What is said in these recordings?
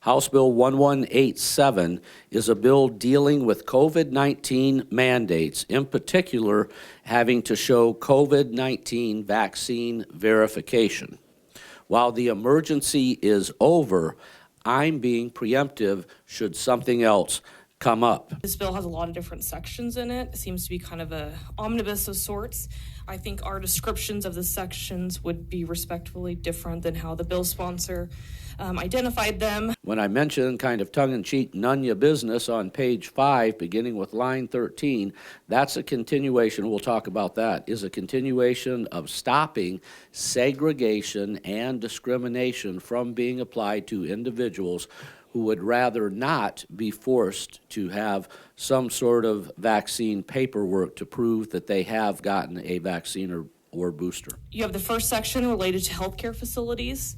House Bill 1187 is a bill dealing with COVID-19 mandates, in particular having to show COVID-19 vaccine verification. While the emergency is over, I'm being preemptive should something else come up. This bill has a lot of different sections in it. It seems to be kind of an omnibus of sorts. I think our descriptions of the sections would be respectfully different than how the bill sponsor identified them. When I mentioned kind of tongue-in-cheek, none ya business on page 5, beginning with line 13, that's a continuation, we'll talk about that, is a continuation of stopping segregation and discrimination from being applied to individuals who would rather not be forced to have some sort of vaccine paperwork to prove that they have gotten a vaccine or booster. You have the first section related to healthcare facilities,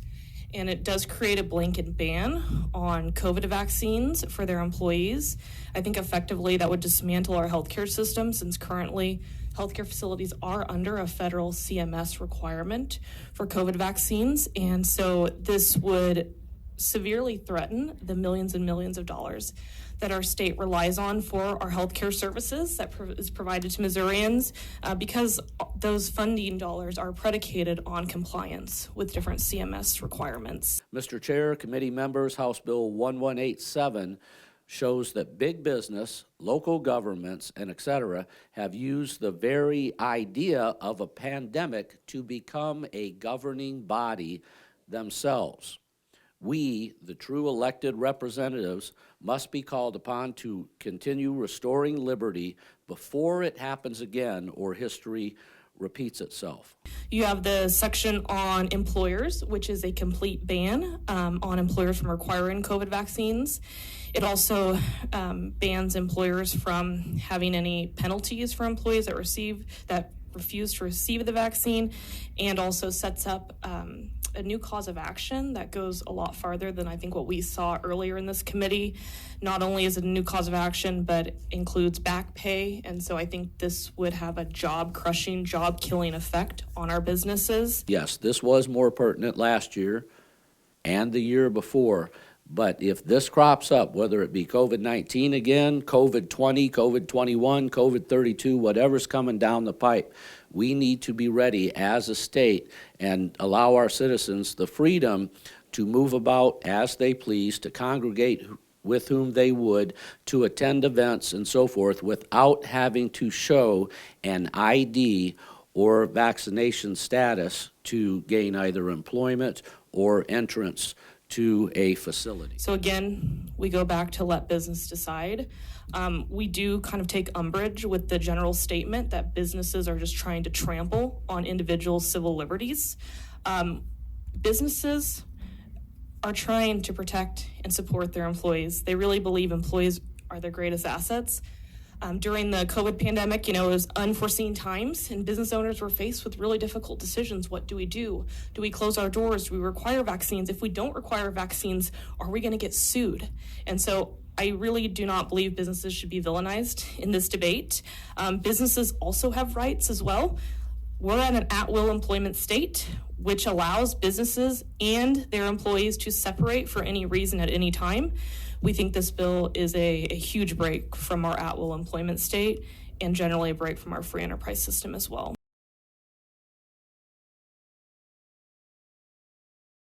and it does create a blanket ban on COVID vaccines for their employees. I think effectively that would dismantle our healthcare system, since currently healthcare facilities are under a federal CMS requirement for COVID vaccines, and so this would severely threaten the millions and millions of dollars that our state relies on for our healthcare services that is provided to Missourians, because those funding dollars are predicated on compliance with different CMS requirements. Mr. Chair, committee members, House Bill 1187 shows that big business, local governments, and et cetera, have used the very idea of a pandemic to become a governing body themselves. We, the true elected representatives, must be called upon to continue restoring liberty before it happens again or history repeats itself. You have the section on employers, which is a complete ban on employers from requiring COVID vaccines. It also bans employers from having any penalties for employees that refuse to receive the vaccine, and also sets up a new cause of action that goes a lot farther than I think what we saw earlier in this committee. Not only is it a new cause of action, but includes back pay, and so I think this would have a job-crushing, job-killing effect on our businesses. Yes, this was more pertinent last year and the year before, but if this crops up, whether it be COVID-19 again, COVID-20, COVID-21, COVID-32, whatever's coming down the pipe, we need to be ready as a state and allow our citizens the freedom to move about as they please, to congregate with whom they would, to attend events and so forth without having to show an ID or vaccination status to gain either employment or entrance to a facility. So again, we go back to let business decide. We do kind of take umbrage with the general statement that businesses are just trying to trample on individual civil liberties. Businesses are trying to protect and support their employees. They really believe employees are their greatest assets. During the COVID pandemic, it was unforeseen times, and business owners were faced with really difficult decisions. What do we do? Do we close our doors? Do we require vaccines? If we don't require vaccines, are we going to get sued? And so I really do not believe businesses should be villainized in this debate. Businesses also have rights as well. We're at an at-will employment state, which allows businesses and their employees to separate for any reason at any time. We think this bill is a huge break from our at-will employment state, and generally a break from our free enterprise system as well.